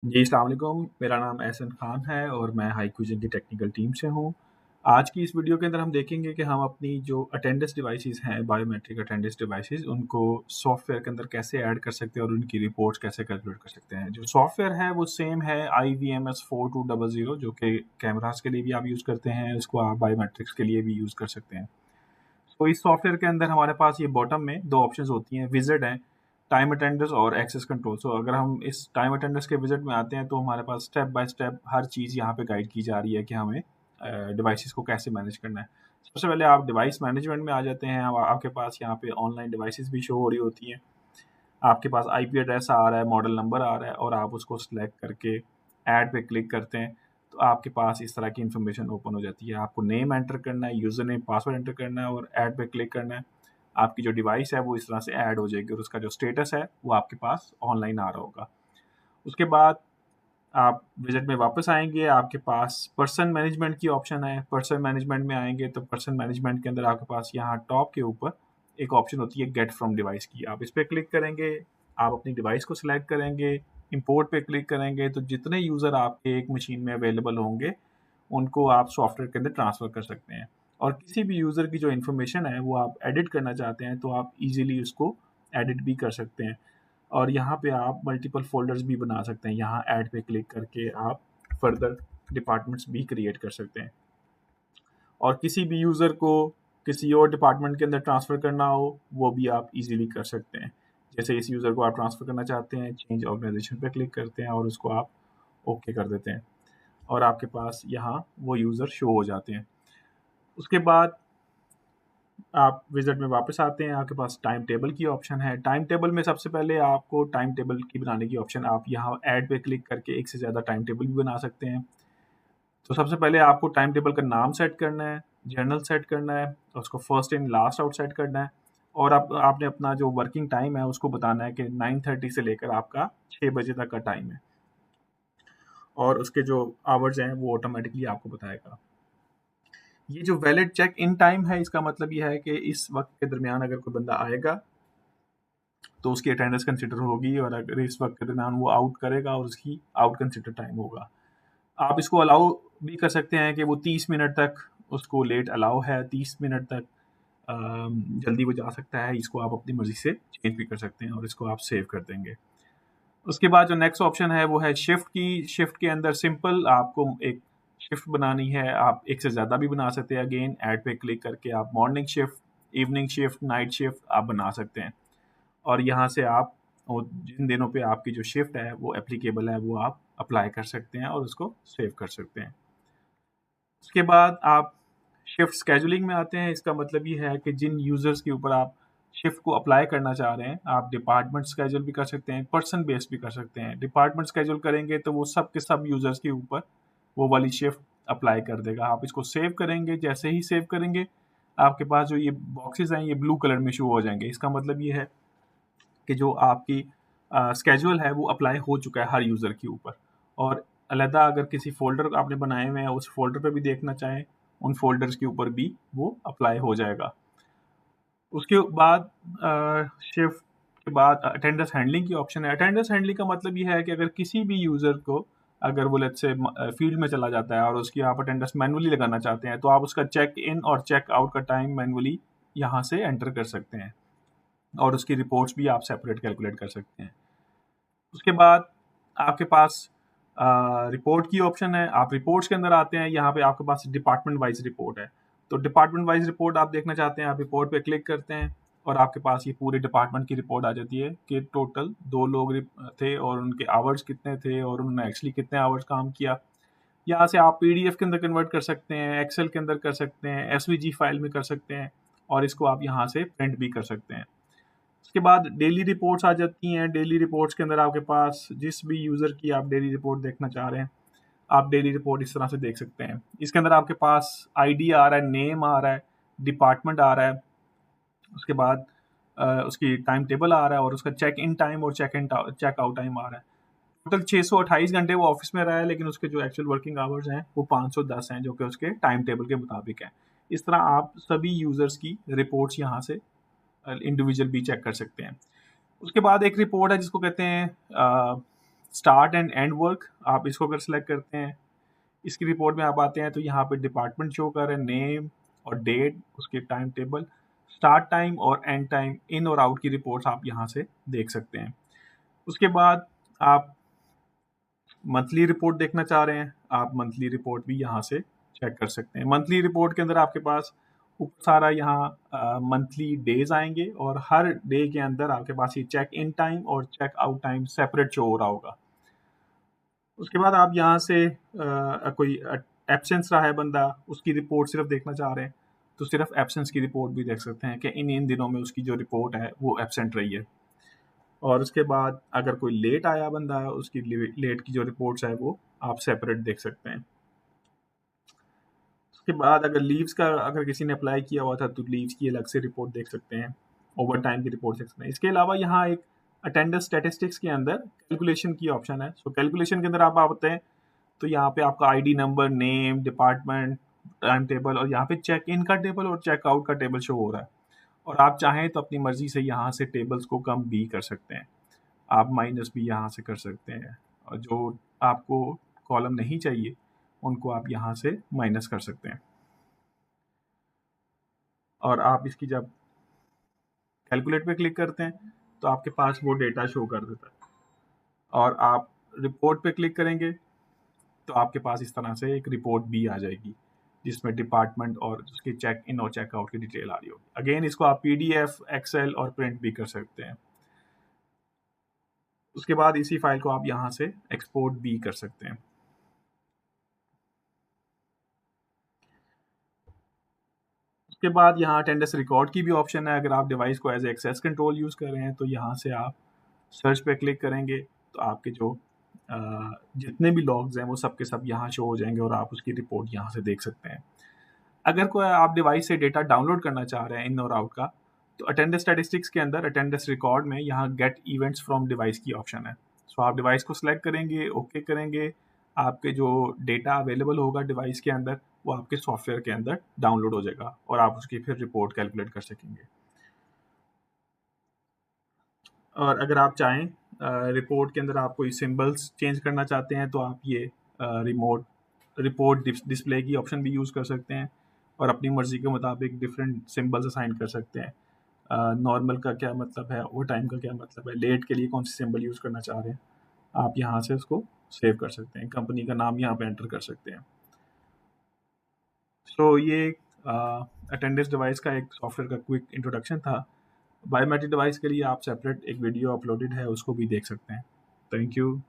जी, अस्सलाम वालेकुम। मेरा नाम एहसन ख़ान है और मैं हाईक्यूजन की टेक्निकल टीम से हूँ। आज की इस वीडियो के अंदर हम देखेंगे कि हम अपनी जो अटेंडेंस डिवाइसेज़ हैं, बायोमेट्रिक अटेंडेंस डिवाइसेज़, उनको सॉफ्टवेयर के अंदर कैसे ऐड कर सकते हैं और उनकी रिपोर्ट्स कैसे कैलकुलेट कर सकते हैं। जो सॉफ्टवेयर है वो सेम है IVMS 4200 जो कि कैमरास के लिए भी आप यूज़ करते हैं, इसको आप बायोमेट्रिक्स के लिए भी यूज़ कर सकते हैं। तो इस सॉफ्टवेयर के अंदर हमारे पास ये बॉटम में 2 ऑप्शंस होती हैं, विज़िट है, टाइम अटेंडेंस और एक्सेस कंट्रोल। सो अगर हम इस टाइम अटेंडेंस के विज़िट में आते हैं तो हमारे पास स्टेप बाय स्टेप हर चीज़ यहाँ पे गाइड की जा रही है कि हमें डिवाइसेज़ को कैसे मैनेज करना है। सबसे पहले आप डिवाइस मैनेजमेंट में आ जाते हैं, अब आपके पास यहाँ पे ऑनलाइन डिवाइसेज़ भी शो हो रही होती हैं। आपके पास आईपी एड्रेस आ रहा है, मॉडल नंबर आ रहा है और आप उसको सिलेक्ट करके ऐड पे क्लिक करते हैं, तो आपके पास इस तरह की इन्फॉर्मेशन ओपन हो जाती है। आपको नेम एंटर करना है, यूज़र नेम, पासवर्ड एंटर करना है और ऐड पे क्लिक करना है। आपकी जो डिवाइस है वो इस तरह से ऐड हो जाएगी और उसका जो स्टेटस है वो आपके पास ऑनलाइन आ रहा होगा। उसके बाद आप विज़िट में वापस आएँगे, आपके पास पर्सन मैनेजमेंट की ऑप्शन है। पर्सन मैनेजमेंट में आएँगे तो पर्सन मैनेजमेंट के अंदर आपके पास यहाँ टॉप के ऊपर एक ऑप्शन होती है गेट फ्रॉम डिवाइस की। आप इस पे क्लिक करेंगे, आप अपनी डिवाइस को सिलेक्ट करेंगे, इंपोर्ट पे क्लिक करेंगे तो जितने यूज़र आपके एक मशीन में अवेलेबल होंगे, उनको आप सॉफ्टवेयर के अंदर ट्रांसफ़र कर सकते हैं। और किसी भी यूज़र की जो इन्फॉर्मेशन है वो आप एडिट करना चाहते हैं तो आप ईज़िली उसको एडिट भी कर सकते हैं। और यहाँ पे आप मल्टीपल फ़ोल्डर्स भी बना सकते हैं। यहाँ ऐड पे क्लिक करके आप फ़र्दर डिपार्टमेंट्स भी क्रिएट कर सकते हैं। और किसी भी यूज़र को किसी और डिपार्टमेंट के अंदर ट्रांसफ़र करना हो, वो भी आप ईज़िली कर सकते हैं। जैसे इस यूज़र को आप ट्रांसफ़र करना चाहते हैं, चेंज ऑर्गनाइज़ेशन पे क्लिक करते हैं और उसको आप ओके कर देते हैं और आपके पास यहाँ वो यूज़र शो हो जाते हैं। उसके बाद आप विज़िट में वापस आते हैं, आपके पास टाइम टेबल की ऑप्शन है। टाइम टेबल में सबसे पहले आपको टाइम टेबल की बनाने की ऑप्शन, आप यहाँ ऐड पे क्लिक करके एक से ज़्यादा टाइम टेबल भी बना सकते हैं। तो सबसे पहले आपको टाइम टेबल का नाम सेट करना है, जर्नल सेट करना है, और उसको first in last out set करना है और आपने अपना जो वर्किंग टाइम है उसको बताना है कि 9:30 से लेकर आपका 6 बजे तक का टाइम है और उसके जो आवर्स हैं वो ऑटोमेटिकली आपको बताएगा। ये जो वैलिड चेक इन टाइम है, इसका मतलब ये है कि इस वक्त के दरमियान अगर कोई बंदा आएगा तो उसकी अटेंडेंस कंसिडर होगी और अगर इस वक्त के दरमियान वो आउट करेगा और उसकी आउट कंसिडर टाइम होगा। आप इसको अलाउ भी कर सकते हैं कि वो 30 मिनट तक उसको लेट अलाउ है, 30 मिनट तक जल्दी वो जा सकता है। इसको आप अपनी मर्ज़ी से चेंज भी कर सकते हैं और इसको आप सेव कर देंगे। उसके बाद जो नेक्स्ट ऑप्शन है वो है शिफ्ट की। शिफ्ट के अंदर सिंपल आपको एक शिफ्ट बनानी है, आप एक से ज़्यादा भी बना सकते हैं। अगेन ऐड पे क्लिक करके आप morning shift, evening shift, night shift आप बना सकते हैं और यहाँ से आप जिन दिनों पे आपकी जो शिफ्ट है वो एप्लीकेबल है वो आप अप्लाई कर सकते हैं और उसको सेव कर सकते हैं। उसके बाद आप शिफ्ट स्केजुलिंग में आते हैं। इसका मतलब ये है कि जिन यूज़र्स के ऊपर आप शिफ्ट को अप्लाई करना चाह रहे हैं, आप डिपार्टमेंट स्केड्यूल भी कर सकते हैं, पर्सन बेस्ड भी कर सकते हैं। डिपार्टमेंट स्केड्यूल करेंगे तो वो सब के सब यूज़र्स के ऊपर वो वाली शिफ्ट अप्लाई कर देगा। आप इसको सेव करेंगे, जैसे ही सेव करेंगे, आपके पास जो ये बॉक्सेस हैं, ये ब्लू कलर में शो हो जाएँगे। इसका मतलब ये है कि जो आपकी स्केड्यूल है, वो अप्लाई हो चुका है हर यूज़र के ऊपर और अलहदा अगर किसी फ़ोल्डर आपने बनाए हुए हैं, उस फ़ोल्डर पे भी देखना चाहें, उन फ़ोल्डर्स के ऊपर भी वो अप्लाई हो जाएगा। उसके बाद शिफ्ट के बाद अटेंडेंस हैंडलिंग की ऑप्शन है। अटेंडेंस हैंडलिंग का मतलब ये है कि अगर किसी भी यूज़र को अगर वो लेट्स से फील्ड में चला जाता है और उसकी आप अटेंडेंस मैनुअली लगाना चाहते हैं, तो आप उसका चेक इन और चेक आउट का टाइम मैनुअली यहाँ से एंटर कर सकते हैं और उसकी रिपोर्ट्स भी आप सेपरेट कैलकुलेट कर सकते हैं। उसके बाद आपके पास रिपोर्ट की ऑप्शन है। आप रिपोर्ट्स के अंदर आते हैं, यहाँ पे आपके पास डिपार्टमेंट वाइज रिपोर्ट है। तो डिपार्टमेंट वाइज रिपोर्ट आप देखना चाहते हैं, आप रिपोर्ट पे क्लिक करते हैं और आपके पास ये पूरे डिपार्टमेंट की रिपोर्ट आ जाती है कि टोटल 2 लोग थे और उनके आवर्स कितने थे और उन्होंने एक्चुअली कितने आवर्स काम किया। यहाँ से आप पीडीएफ के अंदर कन्वर्ट कर सकते हैं, एक्सेल के अंदर कर सकते हैं, एसवीजी फाइल में कर सकते हैं और इसको आप यहाँ से प्रिंट भी कर सकते हैं। उसके बाद डेली रिपोर्ट्स आ जाती हैं। डेली रिपोर्ट्स के अंदर आपके पास जिस भी यूज़र की आप डेली रिपोर्ट देखना चाह रहे हैं, आप डेली रिपोर्ट इस तरह से देख सकते हैं। इसके अंदर आपके पास आईडी आ रहा है, नेम आ रहा है, डिपार्टमेंट आ रहा है, उसके बाद उसकी टाइम टेबल आ रहा है और उसका चेक इन टाइम और चेक आउट टाइम आ रहा है। टोटल 628 घंटे वो ऑफिस में रहा है, लेकिन उसके जो एक्चुअल वर्किंग आवर्स हैं वो 510 हैं, जो कि उसके टाइम टेबल के मुताबिक है। इस तरह आप सभी यूज़र्स की रिपोर्ट्स यहाँ से इंडिविजुअल भी चेक कर सकते हैं। उसके बाद एक रिपोर्ट है जिसको कहते हैं स्टार्ट एंड एंड वर्क, आप इसको अगर सेलेक्ट करते हैं, इसकी रिपोर्ट में आप आते हैं तो यहाँ पे डिपार्टमेंट शो कर रहे हैं, नेम और डेट, उसके टाइम टेबल, स्टार्ट टाइम और एंड टाइम, इन और आउट की रिपोर्ट्स आप यहाँ से देख सकते हैं। उसके बाद आप मंथली रिपोर्ट देखना चाह रहे हैं, आप मंथली रिपोर्ट भी यहाँ से चेक कर सकते हैं। मंथली रिपोर्ट के अंदर आपके पास ऊपर सारा यहाँ मंथली डेज आएंगे और हर डे के अंदर आपके पास ये चेक इन टाइम और check out time separate show हो रहा होगा। उसके बाद आप यहाँ से कोई एब्सेंस रहा है बंदा, उसकी रिपोर्ट सिर्फ देखना चाह रहे हैं तो सिर्फ एब्सेंस की रिपोर्ट भी देख सकते हैं कि इन दिनों में उसकी जो रिपोर्ट है वो एब्सेंट रही है। और उसके बाद अगर कोई लेट आया बंदा, उसकी लेट की जो रिपोर्ट्स है वो आप सेपरेट देख सकते हैं। उसके बाद अगर लीव्स का अगर किसी ने अप्लाई किया हुआ था तो लीव्स की अलग से रिपोर्ट देख सकते हैं, ओवर टाइम की रिपोर्ट देख सकते हैं। इसके अलावा यहाँ एक अटेंडेंस स्टैटिस्टिक्स के अंदर कैलकुलेशन की ऑप्शन है। सो कैलकुलेशन के अंदर आप आते हैं तो यहाँ पे आपका ID number, name, department, time table और यहाँ पे चेक इन का टेबल और चेक आउट का टेबल शो हो रहा है। और आप चाहें तो अपनी मर्जी से यहाँ से टेबल्स को कम भी कर सकते हैं, आप माइनस भी यहाँ से कर सकते हैं, और जो आपको कॉलम नहीं चाहिए उनको आप यहाँ से माइनस कर सकते हैं। और आप इसकी जब कैलकुलेट पे क्लिक करते हैं तो आपके पास वो डेटा शो कर देता है। और आप रिपोर्ट पे क्लिक करेंगे तो आपके पास इस तरह से एक रिपोर्ट भी आ जाएगी जिसमें डिपार्टमेंट और उसके चेक इन और चेक आउट की डिटेल आ रही होगी। अगेन इसको आप पीडीएफ, एक्सेल और प्रिंट भी कर सकते हैं। उसके बाद इसी फाइल को आप यहाँ से एक्सपोर्ट भी कर सकते हैं। उसके बाद यहाँ अटेंडेंस रिकॉर्ड की भी ऑप्शन है। अगर आप डिवाइस को एज एक्सेस कंट्रोल यूज़ कर रहे हैं तो यहाँ से आप सर्च पे क्लिक करेंगे तो आपके जो जितने भी लॉग्स हैं वो सब के सब यहाँ शो हो जाएंगे और आप उसकी रिपोर्ट यहाँ से देख सकते हैं। अगर कोई आप डिवाइस से डेटा डाउनलोड करना चाह रहे हैं इन और आउट का, तो अटेंडेंस स्टैटिस्टिक्स के अंदर अटेंडेंस रिकॉर्ड में यहाँ गेट इवेंट्स फ्रॉम डिवाइस की ऑप्शन है। सो आप डिवाइस को सिलेक्ट करेंगे, ओके करेंगे, आपके जो डेटा अवेलेबल होगा डिवाइस के अंदर वो आपके सॉफ्टवेयर के अंदर डाउनलोड हो जाएगा और आप उसकी फिर रिपोर्ट कैलकुलेट कर सकेंगे। और अगर आप चाहें रिपोर्ट के अंदर आप कोई सिंबल्स चेंज करना चाहते हैं तो आप ये रिमोट रिपोर्ट डिस्प्ले की ऑप्शन भी यूज़ कर सकते हैं और अपनी मर्ज़ी के मुताबिक डिफरेंट सिंबल्स असाइन कर सकते हैं। नॉर्मल का क्या मतलब है, ओवर टाइम का क्या मतलब है, लेट के लिए कौन सी सिंबल यूज़ करना चाह रहे हैं, आप यहाँ से उसको सेव कर सकते हैं, कंपनी का नाम यहाँ पे एंटर कर सकते हैं। सो ये अटेंडेंस डिवाइस का एक सॉफ्टवेयर का क्विक इंट्रोडक्शन था। बायोमेट्रिक डिवाइस के लिए आप सेपरेट एक वीडियो अपलोडेड है, उसको भी देख सकते हैं। Thank you.